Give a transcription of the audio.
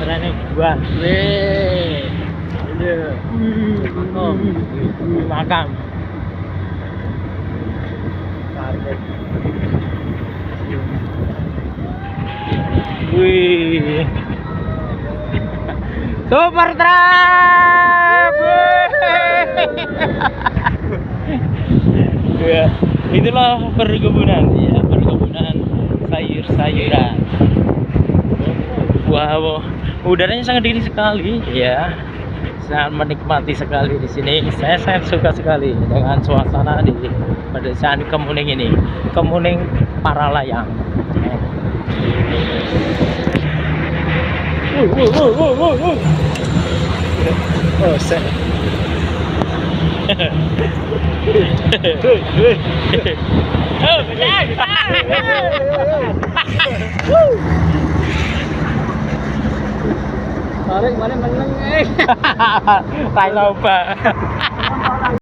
Sutradaranya gua. Weh. Ada. Oh. Makam. Target. Wih. Super trap. Ya, itulah perkebunan ya, perkebunan sayur-sayuran. Wow, udaranya sangat dingin sekali ya. Sangat menikmati sekali di sini. Saya sangat suka sekali dengan suasana di pedesaan Kemuning ini. Kemuning Paralayang. Oh, saya. Tarik mana meneng. Tai loba.